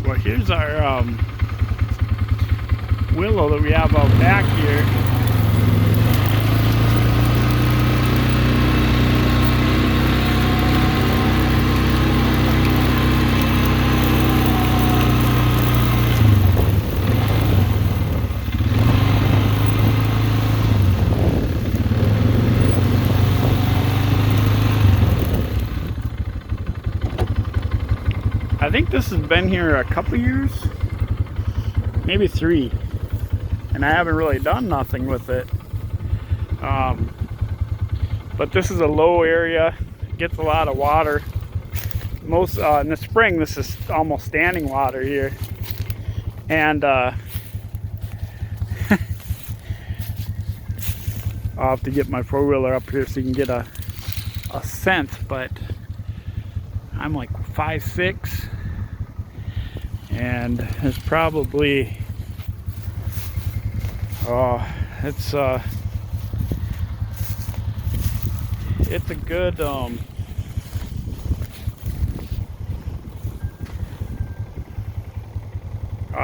Well, here's our willow that we have out back here. I think this has been here a couple years, maybe 3, and I haven't really done nothing with it. But this is a low area, gets a lot of water. Most in the spring, this is almost standing water here, and I'll have to get my 4-wheeler up here so you can get a scent. But I'm like 5'6", and it's probably it's a good I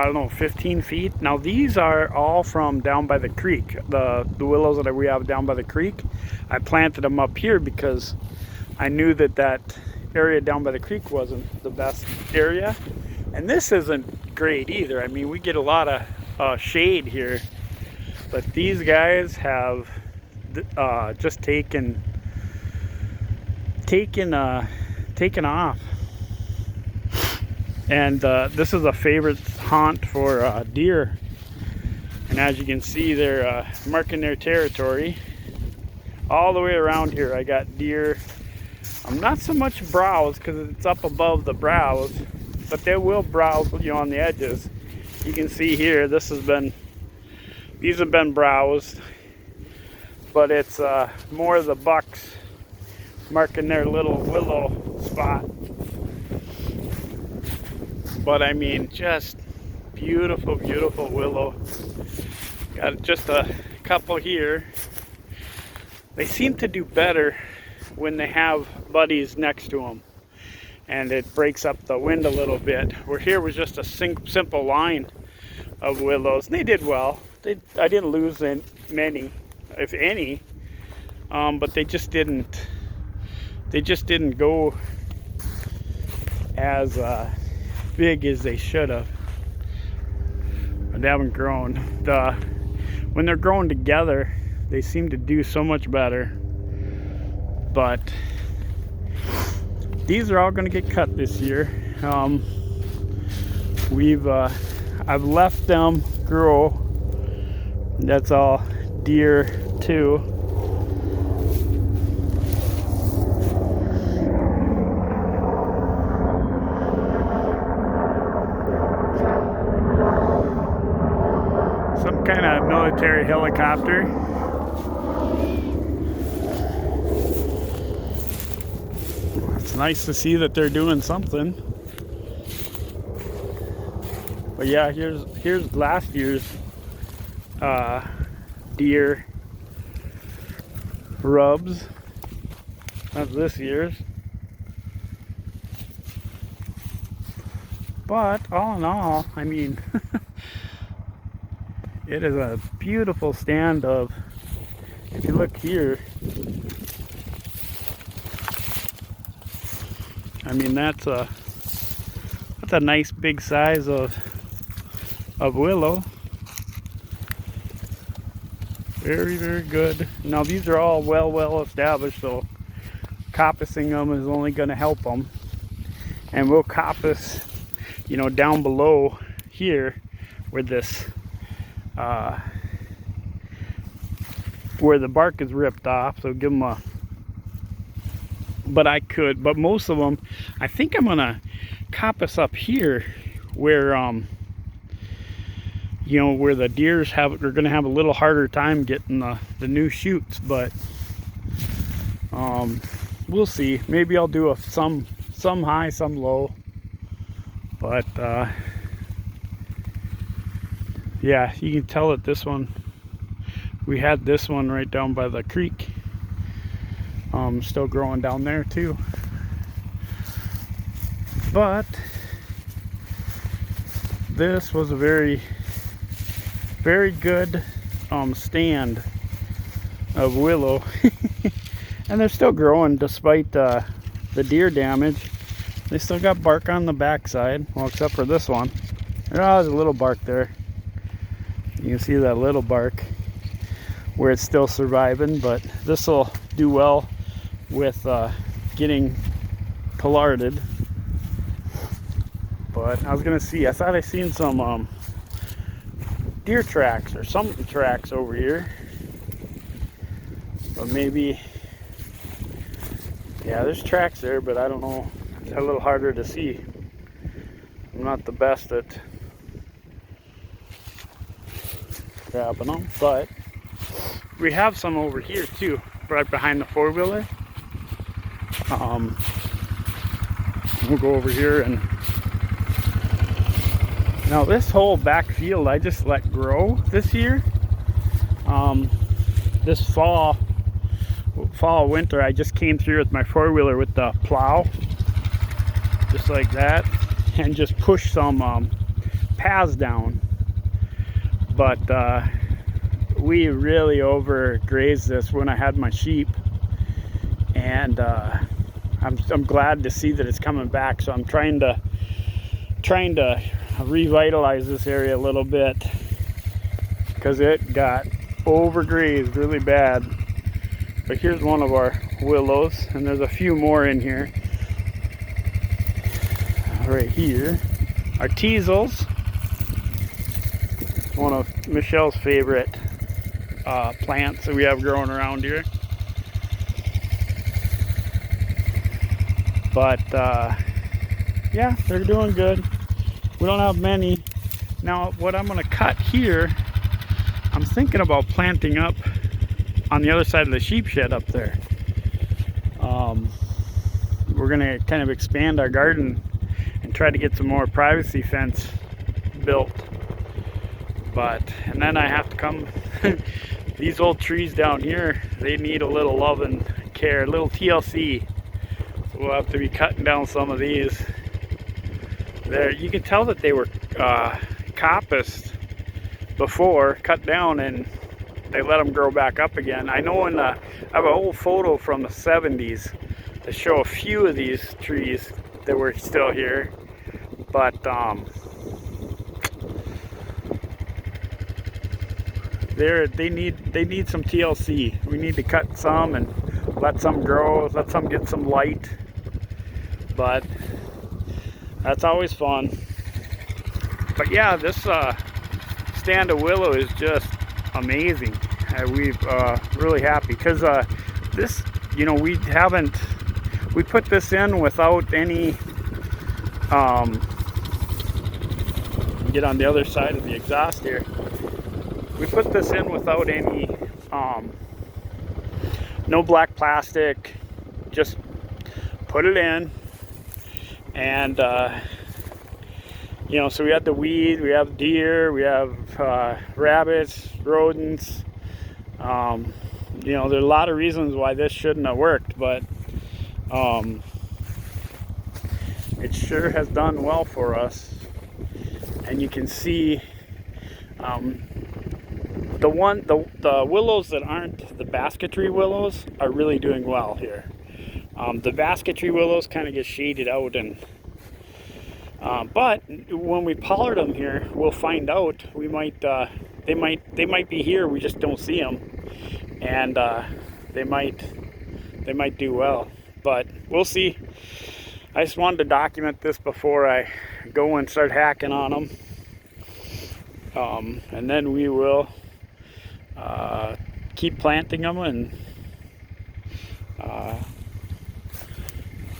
don't know, 15 feet. Now these are all from down by the creek. The willows that we have down by the creek, I planted them up here because I knew that area down by the creek wasn't the best area, and this isn't great either. I mean, we get a lot of shade here, but these guys have just taken off, and this is a favorite haunt for deer, and as you can see, they're marking their territory all the way around here. I got deer. I'm not so much browse because it's up above the brows, but they will browse, you know, on the edges. You can see here, these have been browsed, but it's more of the bucks marking their little willow spot. But I mean, just beautiful, beautiful willow. Got just a couple here. They seem to do better when they have buddies next to them, and it breaks up the wind a little bit. Where here was just a simple line of willows, and they did well. I didn't lose many, if any, but they just didn't go as big as they should have. They haven't grown. When they're growing together, they seem to do so much better. But these are all going to get cut this year. I've left them grow. That's all deer too. Some kind of military helicopter. It's nice to see that they're doing something. But yeah, here's last year's deer rubs. That's this year's. But all in all, I mean, it is a beautiful stand of, if you look here, I mean, that's a nice big size of willow. Very, very good. Now these are all well established, so coppicing them is only going to help them. And we'll coppice, you know, down below here where this where the bark is ripped off, so give them a, but most of them, I think I'm gonna coppice up here where you know, where the deers are gonna have a little harder time getting the new shoots. But we'll see. Maybe I'll do some high, some low. But yeah, you can tell that this one, we had this one right down by the creek, still growing down there too. But this was a very, very good stand of willow. And they're still growing despite the deer damage. They still got bark on the backside, well, except for this one. There's a little bark there. You can see that little bark where it's still surviving, but this will do well with getting pollarded. But I was gonna see, I thought I seen some deer tracks or something tracks over here, but maybe, yeah, there's tracks there, but I don't know, it's a little harder to see. I'm not the best at grabbing them, but we have some over here too, right behind the four-wheeler. We'll go over here, and now this whole back field I just let grow this year. This fall, winter, I just came through with my four-wheeler with the plow, just like that, and just pushed some paths down. But we really overgrazed this when I had my sheep, and I'm glad to see that it's coming back. So I'm trying to revitalize this area a little bit, because it got overgrazed really bad. But here's one of our willows, and there's a few more in here. Right here, our teasels, one of Michelle's favorite plants that we have growing around here. But yeah, they're doing good. We don't have many. Now what I'm going to cut here, I'm thinking about planting up on the other side of the sheep shed up there. We're going to kind of expand our garden and try to get some more privacy fence built. And then I have to come, these old trees down here, they need a little love and care, a little TLC. So we'll have to be cutting down some of these. There, you can tell that they were coppiced before, cut down, and they let them grow back up again. I know I have an old photo from the 70s to show a few of these trees that were still here, but they need some TLC. We need to cut some and let some grow, let some get some light. But that's always fun. But yeah, this stand of willow is just amazing. We've really happy, because this, you know, we put this in without any get on the other side of the exhaust here. We put this in without any no black plastic, just put it in. And you know, so we have the weed, we have deer, we have rabbits, rodents. You know, there are a lot of reasons why this shouldn't have worked, but it sure has done well for us. And you can see the willows that aren't the basketry willows are really doing well here. The basketry willows kind of get shaded out, and but when we pollard them here, we'll find out. We might they might be here. We just don't see them, and they might do well. But we'll see. I just wanted to document this before I go and start hacking on them, and then we will keep planting them and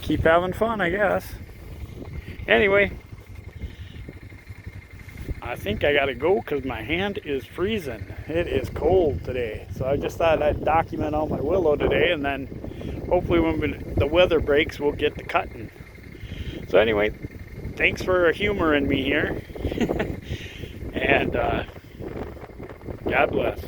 keep having fun, I guess. Anyway, I think I gotta go because my hand is freezing. It is cold today, so I just thought I'd document all my willow today, and then hopefully when the weather breaks, we'll get to cutting. So anyway, thanks for humoring me here, and God bless.